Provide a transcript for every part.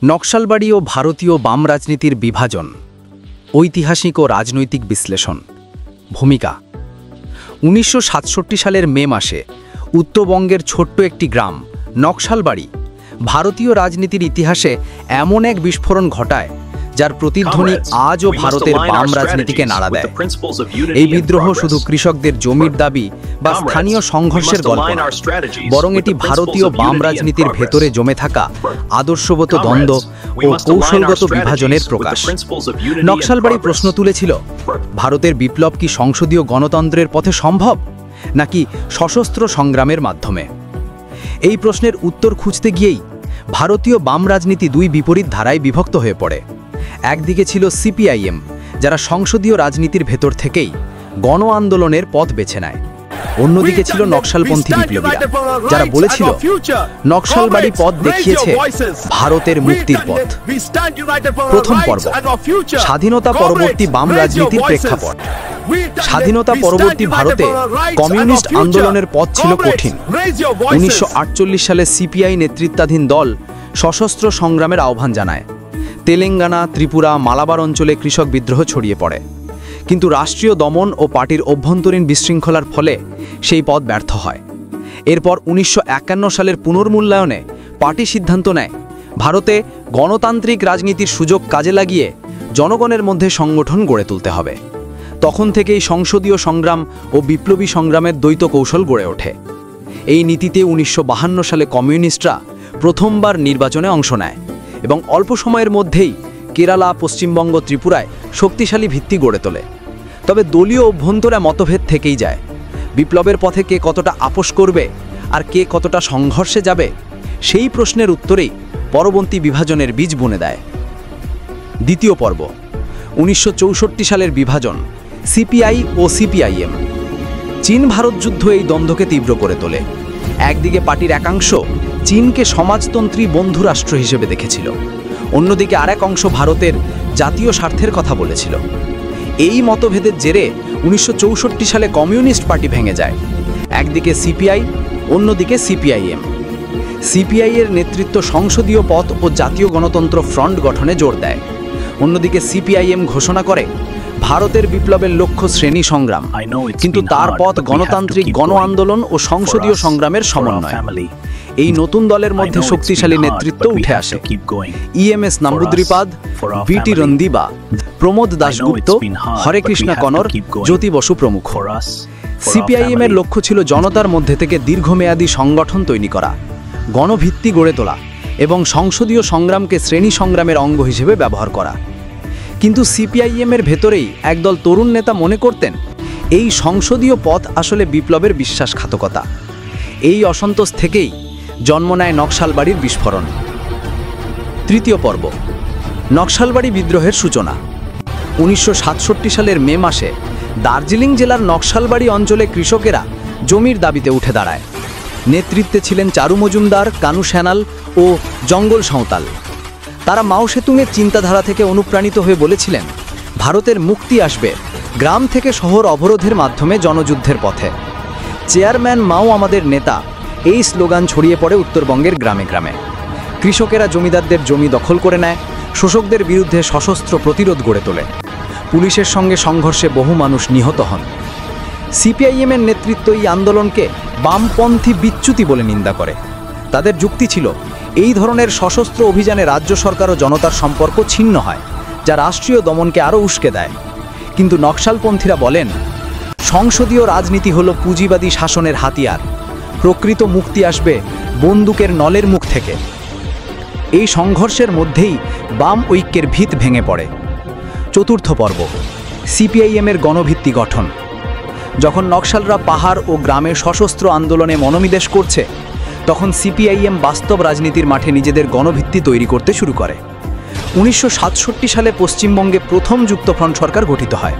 নকশালবাড়ি ও ভারতীয় বাম রাজনীতির বিভাজন, ঐতিহাসিক ও রাজনৈতিক বিশ্লেষণ। ভূমিকা। 1967 সালের মে মাসে উত্তরবঙ্গের ছোট্ট একটি গ্রাম নকশালবাড়ি ভারতীয় রাজনীতির ইতিহাসে এমন এক বিস্ফোরণ ঘটায় যার প্রতিধ্বনি আজও ভারতের বাম রাজনীতিকে নাড়া দেয়। এই বিদ্রোহ শুধু কৃষকদের জমির দাবি বা স্থানীয় সংঘর্ষের গল্প নয়, বরং এটি ভারতীয় বাম রাজনীতির ভেতরে জমে থাকা আদর্শগত দ্বন্দ্ব ও কৌশলগত বিভাজনের প্রকাশ। নকশালবাড়ি প্রশ্ন তুলেছিল, ভারতের বিপ্লব কি সংসদীয় গণতন্ত্রের পথে সম্ভব, নাকি সশস্ত্র সংগ্রামের মাধ্যমে? এই প্রশ্নের উত্তর খুঁজতে গিয়েই ভারতীয় বাম রাজনীতি দুই বিপরীত ধারায় বিভক্ত হয়ে পড়ে। একদিকে ছিল সিপিআইএম, যারা সংসদীয় রাজনীতির ভেতর থেকেই গণ আন্দোলনের পথ বেছে নেয়। অন্যদিকে ছিল নকশালপন্থী বিপ্লবীরা, যারা বলেছিল নকশালবাড়ি পথ দেখিয়েছে ভারতের মুক্তির পথ। প্রথম পর্ব, স্বাধীনতা পরবর্তী বাম রাজনীতির প্রেক্ষাপট। স্বাধীনতা পরবর্তী ভারতে কমিউনিস্ট আন্দোলনের পথ ছিল কঠিন। 1948 সালে সিপিআই নেতৃত্বাধীন দল সশস্ত্র সংগ্রামের আহ্বান জানায়। তেলেঙ্গানা, ত্রিপুরা, মালাবার অঞ্চলে কৃষক বিদ্রোহ ছড়িয়ে পড়ে, কিন্তু রাষ্ট্রীয় দমন ও পার্টির অভ্যন্তরীণ বিশৃঙ্খলার ফলে সেই পথ ব্যর্থ হয়। এরপর 1951 সালের পুনর্মূল্যায়নে পার্টি সিদ্ধান্ত নেয় ভারতে গণতান্ত্রিক রাজনীতির সুযোগ কাজে লাগিয়ে জনগণের মধ্যে সংগঠন গড়ে তুলতে হবে। তখন থেকেই সংসদীয় সংগ্রাম ও বিপ্লবী সংগ্রামের দ্বৈত কৌশল গড়ে ওঠে। এই নীতিতে 1952 সালে কমিউনিস্টরা প্রথমবার নির্বাচনে অংশ নেয় এবং অল্প সময়ের মধ্যেই কেরালা, পশ্চিমবঙ্গ, ত্রিপুরায় শক্তিশালী ভিত্তি গড়ে তোলে। তবে দলীয় অভ্যন্তরে মতভেদ থেকেই যায়। বিপ্লবের পথে কে কতটা আপোষ করবে আর কে কতটা সংঘর্ষে যাবে, সেই প্রশ্নের উত্তরেই পরবর্তী বিভাজনের বীজ বুনে দেয়। দ্বিতীয় পর্ব, 1964 সালের বিভাজন, সিপিআই ও সিপিআইএম। চীন ভারত যুদ্ধ এই দ্বন্দ্বকে তীব্র করে তোলে। একদিকে পার্টির একাংশ চীনকে সমাজতন্ত্রী বন্ধু রাষ্ট্র হিসেবে দেখেছিল, অন্যদিকে আরেক অংশ ভারতের জাতীয় স্বার্থের কথা বলেছিল। এই মতভেদের জেরে 1964 সালে কমিউনিস্ট পার্টি ভেঙে যায়। একদিকে সিপিআই, অন্যদিকে সিপিআইএম। সিপিআই এর নেতৃত্ব সংসদীয় পথ ও জাতীয় গণতন্ত্র ফ্রন্ট গঠনে জোর দেয়। অন্যদিকে সিপিআইএম ঘোষণা করে ভারতের বিপ্লবের লক্ষ্য শ্রেণী সংগ্রাম, কিন্তু তার পথ গণতান্ত্রিক গণ আন্দোলন ও সংসদীয় সংগ্রামের সমন্বয়। এই নতুন দলের মধ্যে শক্তিশালী নেতৃত্ব উঠে আসে। ইএমএস নাম্বুদ্রিপাদ, বিটি রন্দিবা, প্রমোদ দাশগুপ্ত, হরেকৃষ্ণা কনর, জ্যোতি বসু প্রমুখ। সিপিআইএম এর লক্ষ্য ছিল জনতার মধ্যে থেকে দীর্ঘমেয়াদী সংগঠন তৈরি করা, গণভিত্তি গড়ে তোলা এবং সংসদীয় সংগ্রামকে শ্রেণী সংগ্রামের অঙ্গ হিসেবে ব্যবহার করা। কিন্তু সিপিআইএম এর ভেতরেই একদল তরুণ নেতা মনে করতেন এই সংসদীয় পথ আসলে বিপ্লবের বিশ্বাসঘাতকতা। এই অসন্তোষ থেকেই জন্ম নেয় নকশালবাড়ির বিস্ফোরণ। তৃতীয় পর্ব, নকশালবাড়ি বিদ্রোহের সূচনা। 1967 সালের মে মাসে দার্জিলিং জেলার নকশালবাড়ি অঞ্চলে কৃষকেরা জমির দাবিতে উঠে দাঁড়ায়। নেতৃত্বে ছিলেন চারু মজুমদার, কানু সেনাল ও জঙ্গল সাঁওতাল। তারা মাও সেতুংয়ের চিন্তাধারা থেকে অনুপ্রাণিত হয়ে বলেছিলেন, ভারতের মুক্তি আসবে গ্রাম থেকে শহর অবরোধের মাধ্যমে জনযুদ্ধের পথে। চেয়ারম্যান মাও আমাদের নেতা, এই স্লোগান ছড়িয়ে পড়ে উত্তরবঙ্গের গ্রামে গ্রামে। কৃষকেরা জমিদারদের জমি দখল করে নেয়, শোষকদের বিরুদ্ধে সশস্ত্র প্রতিরোধ গড়ে তোলে। পুলিশের সঙ্গে সংঘর্ষে বহু মানুষ নিহত হন। সিপিআইএম এর নেতৃত্ব এই আন্দোলনকে বামপন্থী বিচ্যুতি বলে নিন্দা করে। তাদের যুক্তি ছিল, এই ধরনের সশস্ত্র অভিযানে রাজ্য সরকার ও জনতার সম্পর্ক ছিন্ন হয়, যা রাষ্ট্রীয় দমনকে আরও উস্কে দেয়। কিন্তু নকশালপন্থীরা বলেন, সংসদীয় রাজনীতি হলো পুঁজিবাদী শাসনের হাতিয়ার, প্রকৃত মুক্তি আসবে বন্দুকের নলের মুখ থেকে। এই সংঘর্ষের মধ্যেই বাম ঐক্যের ভিত ভেঙে পড়ে। চতুর্থ পর্ব, সিপিআইএম এর গণভিত্তি গঠন। যখন নকশালরা পাহাড় ও গ্রামে সশস্ত্র আন্দোলনে মনোনিবেশ করছে, তখন সিপিআইএম বাস্তব রাজনীতির মাঠে নিজেদের গণভিত্তি তৈরি করতে শুরু করে। 1967 সালে পশ্চিমবঙ্গে প্রথম যুক্তফ্রন্ট সরকার গঠিত হয়,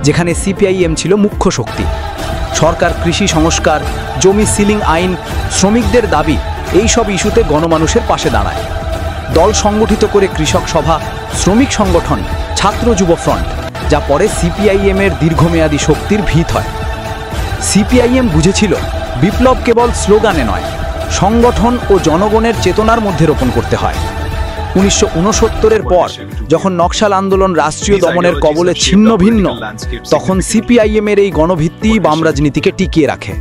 যেখানে সিপিআইএম ছিল মুখ্য শক্তি। সরকার কৃষি সংস্কার, জমি সিলিং আইন, শ্রমিকদের দাবি, এই সব ইস্যুতে গণমানুষের পাশে দাঁড়ায়। দল সংগঠিত করে কৃষক সভা, শ্রমিক সংগঠন, ছাত্র যুব ফ্রন্ট, যা পরে সিপিআইএম এর দীর্ঘমেয়াদী শক্তির ভিত হয়। সিপিআইএম বুঝেছিল বিপ্লব কেবল স্লোগানে নয়, সংগঠন ও জনগণের চেতনার মধ্যে রোপণ করতে হয়। 1969-এর পর যখন নকশাল আন্দোলন রাষ্ট্রীয় দমনের কবলে ছিন্ন ভিন্ন, তখন সিপিআইএম-এর এই গণভিত্তি বাম রাজনীতিকে টিকিয়ে রাখে।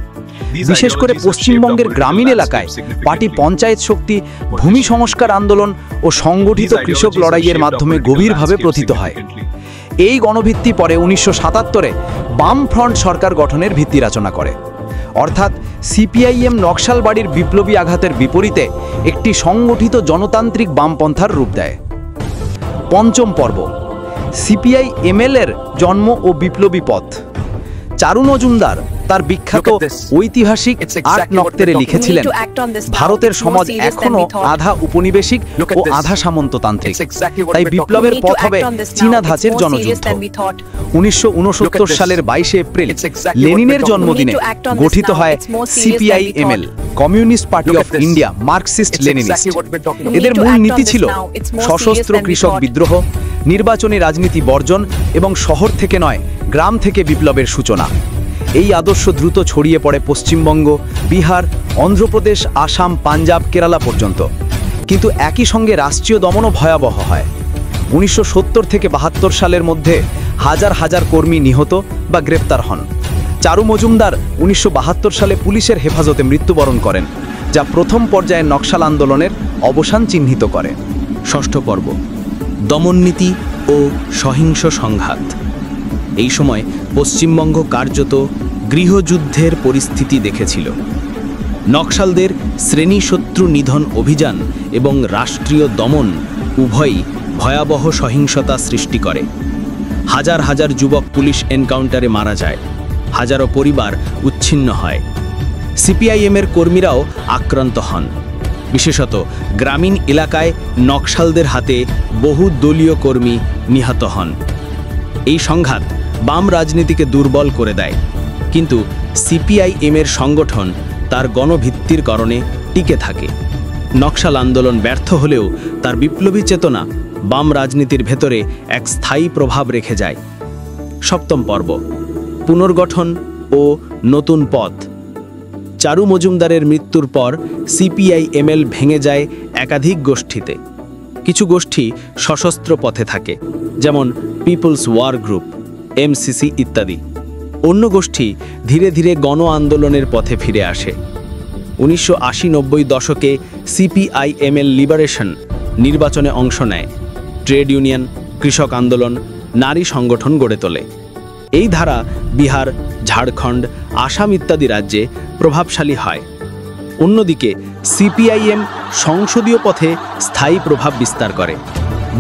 বিশেষ করে পশ্চিমবঙ্গের গ্রামীণ এলাকায় পার্টি পঞ্চায়েত শক্তি, ভূমি সংস্কার আন্দোলন ও সংগঠিত কৃষক লড়াইয়ের মাধ্যমে গভীরভাবে প্রথিত হয়। এই গণভিত্তি পরে 1977-এ বাম ফ্রন্ট সরকার গঠনের ভিত্তি রচনা করে। অর্থাৎ সিপিআইএম নকশালবাড়ির বিপ্লবী আঘাতের বিপরীতে একটি সংগঠিত জনতান্ত্রিক বামপন্থার রূপ দেয়। পঞ্চম পর্ব, সিপিআইএমএল-এর জন্ম ও বিপ্লবী পথ। চারু মজুমদার তার বিখ্যাত ঐতিহাসিক আট নক্তেরে লিখেছিলেন, ভারতের সমাজ এখনো আধা উপনিবেশিক ও আধা সামন্ততান্ত্রিক, তাই বিপ্লবের পথ হবে চীনা ধাঁচের জনযুদ্ধ। 1969 সালের 22 এপ্রিল লেনিনের জন্মদিনে গঠিত হয় CPIML, communist party of India, Marxist Leninist. এদের মূল নীতি ছিল সশস্ত্র কৃষক বিদ্রোহ, নির্বাচনী রাজনীতি বর্জন এবং শহর থেকে নয় গ্রাম থেকে বিপ্লবের সূচনা। এই আদর্শ দ্রুত ছড়িয়ে পড়ে পশ্চিমবঙ্গ, বিহার, অন্ধ্রপ্রদেশ, আসাম, পাঞ্জাব, কেরালা পর্যন্ত। কিন্তু একই সঙ্গে রাষ্ট্রীয় দমনও ভয়াবহ হয়। 1970 থেকে 72 সালের মধ্যে হাজার হাজার কর্মী নিহত বা গ্রেপ্তার হন। চারু মজুমদার 1972 সালে পুলিশের হেফাজতে মৃত্যুবরণ করেন, যা প্রথম পর্যায়ের নকশাল আন্দোলনের অবসান চিহ্নিত করে। ষষ্ঠ পর্ব, দমননীতি ও সহিংস সংঘাত। এই সময় পশ্চিমবঙ্গ কার্যত গৃহযুদ্ধের পরিস্থিতি দেখেছিল। নকশালদের শ্রেণীশত্রু নিধন অভিযান এবং রাষ্ট্রীয় দমন উভয়ই ভয়াবহ সহিংসতা সৃষ্টি করে। হাজার হাজার যুবক পুলিশ এনকাউন্টারে মারা যায়, হাজারো পরিবার উচ্ছিন্ন হয়। সিপিআইএমের কর্মীরাও আক্রান্ত হন। বিশেষত গ্রামীণ এলাকায় নকশালদের হাতে বহু দলীয় কর্মী নিহত হন। এই সংঘাত বাম রাজনীতিকে দুর্বল করে দেয়, কিন্তু সিপিআইএমের সংগঠন তার গণভিত্তির কারণে টিকে থাকে। নকশাল আন্দোলন ব্যর্থ হলেও তার বিপ্লবী চেতনা বাম রাজনীতির ভেতরে এক স্থায়ী প্রভাব রেখে যায়। সপ্তম পর্ব, পুনর্গঠন ও নতুন পথ। চারু মজুমদারের মৃত্যুর পর সিপিআইএমএল ভেঙে যায় একাধিক গোষ্ঠীতে। কিছু গোষ্ঠী সশস্ত্র পথে থাকে, যেমন পিপলস ওয়ার গ্রুপ, এমসিসি ইত্যাদি। অন্য গোষ্ঠী ধীরে ধীরে গণ আন্দোলনের পথে ফিরে আসে। 1980-90 দশকে সিপিআইএমএল লিবারেশন নির্বাচনে অংশ নেয়, ট্রেড ইউনিয়ন, কৃষক আন্দোলন, নারী সংগঠন গড়ে তোলে। এই ধারা বিহার, ঝাড়খণ্ড, আসাম ইত্যাদি রাজ্যে প্রভাবশালী হয়। অন্যদিকে সিপিআইএম সংসদীয় পথে স্থায়ী প্রভাব বিস্তার করে।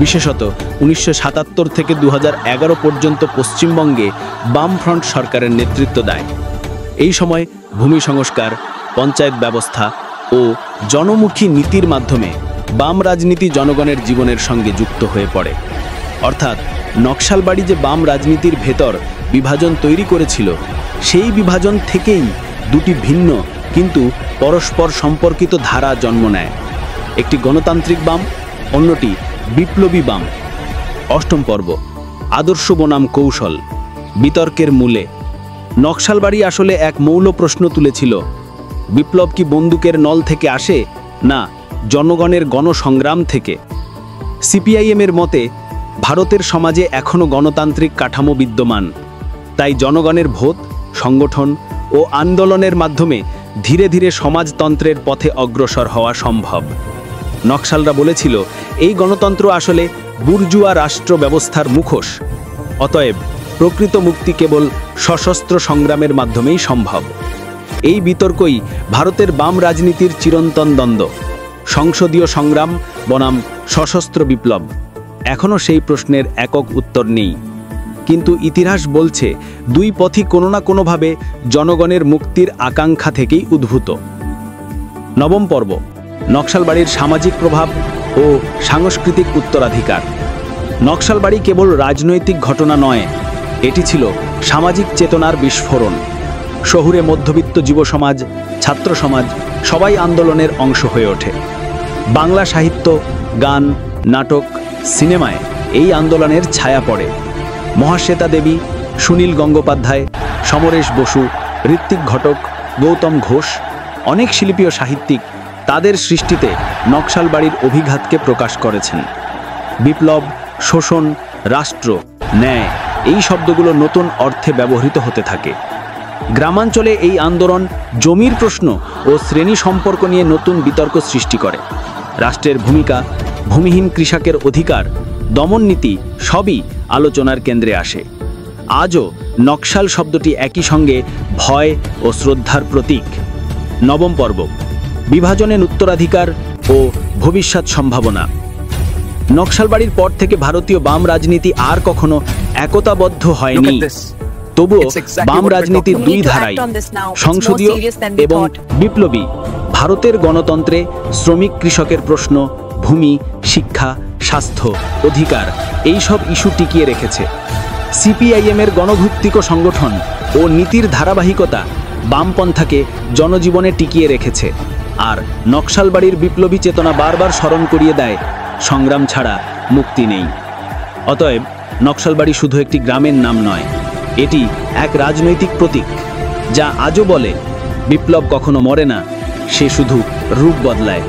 বিশেষত 1977 থেকে 2011 পর্যন্ত পশ্চিমবঙ্গে বামফ্রন্ট সরকারের নেতৃত্ব দেয়। এই সময় ভূমি সংস্কার, পঞ্চায়েত ব্যবস্থা ও জনমুখী নীতির মাধ্যমে বাম রাজনীতি জনগণের জীবনের সঙ্গে যুক্ত হয়ে পড়ে। অর্থাৎ নকশালবাড়ি যে বাম রাজনীতির ভেতর বিভাজন তৈরি করেছিল, সেই বিভাজন থেকেই দুটি ভিন্ন কিন্তু পরস্পর সম্পর্কিত ধারা জন্ম নেয়। একটি গণতান্ত্রিক বাম, অন্যটি বিপ্লবী বাম। অষ্টম পর্ব, আদর্শ বনাম কৌশল। বিতর্কের মূলে নকশালবাড়ি আসলে এক মৌল প্রশ্ন তুলেছিল, বিপ্লব কি বন্দুকের নল থেকে আসে, না জনগণের গণসংগ্রাম থেকে? সিপিআইএমের মতে ভারতের সমাজে এখনও গণতান্ত্রিক কাঠামো বিদ্যমান, তাই জনগণের ভোট, সংগঠন ও আন্দোলনের মাধ্যমে ধীরে ধীরে সমাজতন্ত্রের পথে অগ্রসর হওয়া সম্ভব। নকশালরা বলেছিল, এই গণতন্ত্র আসলে বুর্জুয়া রাষ্ট্র ব্যবস্থার মুখোশ, অতএব প্রকৃত মুক্তি কেবল সশস্ত্র সংগ্রামের মাধ্যমেই সম্ভব। এই বিতর্কই ভারতের বাম রাজনীতির চিরন্তন দ্বন্দ্ব, সংসদীয় সংগ্রাম বনাম সশস্ত্র বিপ্লব। এখনও সেই প্রশ্নের একক উত্তর নেই, কিন্তু ইতিহাস বলছে দুই পথই কোনো না কোনোভাবে জনগণের মুক্তির আকাঙ্ক্ষা থেকেই উদ্ভূত। নবম পর্ব, নকশালবাড়ির সামাজিক প্রভাব ও সাংস্কৃতিক উত্তরাধিকার। নকশালবাড়ি কেবল রাজনৈতিক ঘটনা নয়, এটি ছিল সামাজিক চেতনার বিস্ফোরণ। শহুরে মধ্যবিত্ত যুব সমাজ, ছাত্র সমাজ সবাই আন্দোলনের অংশ হয়ে ওঠে। বাংলা সাহিত্য, গান, নাটক, সিনেমায় এই আন্দোলনের ছায়া পড়ে। মহাশ্বেতা দেবী, সুনীল গঙ্গোপাধ্যায়, সমরেশ বসু, ঋত্বিক ঘটক, গৌতম ঘোষ, অনেক শিল্পী ও সাহিত্যিক তাদের সৃষ্টিতে নকশালবাড়ির অভিঘাতকে প্রকাশ করেছেন। বিপ্লব, শোষণ, রাষ্ট্র, ন্যায় এই শব্দগুলো নতুন অর্থে ব্যবহৃত হতে থাকে। গ্রামাঞ্চলে এই আন্দোলন জমির প্রশ্ন ও শ্রেণী সম্পর্ক নিয়ে নতুন বিতর্ক সৃষ্টি করে। রাষ্ট্রের ভূমিকা, ভূমিহীন কৃষকের অধিকার, দমননীতি সবই আলোচনার কেন্দ্রে আসে। আজও নকশাল শব্দটি একই সঙ্গে ভয় ও শ্রদ্ধার প্রতীক। নবম পর্ব, বিভাজনের উত্তরাধিকার ও ভবিষ্যৎ সম্ভাবনা। নকশালবাড়ির পর থেকে ভারতীয় বাম রাজনীতি আর কখনো একতাবদ্ধ হয়নি। তবুও বাম রাজনীতির দুই ধারাই, সংসদীয় এবং বিপ্লবী, ভারতের গণতন্ত্রে শ্রমিক কৃষকের প্রশ্ন, ভূমি, শিক্ষা, স্বাস্থ্য, অধিকার এই সব ইস্যু টিকিয়ে রেখেছে। সিপিআইএমের গণভিত্তিক সংগঠন ও নীতির ধারাবাহিকতা বামপন্থাকে জনজীবনে টিকিয়ে রেখেছে। আর নকশালবাড়ির বিপ্লবী চেতনা বারবার স্মরণ করিয়ে দেয়, সংগ্রাম ছাড়া মুক্তি নেই। অতএব নকশালবাড়ি শুধু একটি গ্রামের নাম নয়, এটি এক রাজনৈতিক প্রতীক, যা আজও বলে বিপ্লব কখনো মরে না, সে শুধু রূপ বদলায়।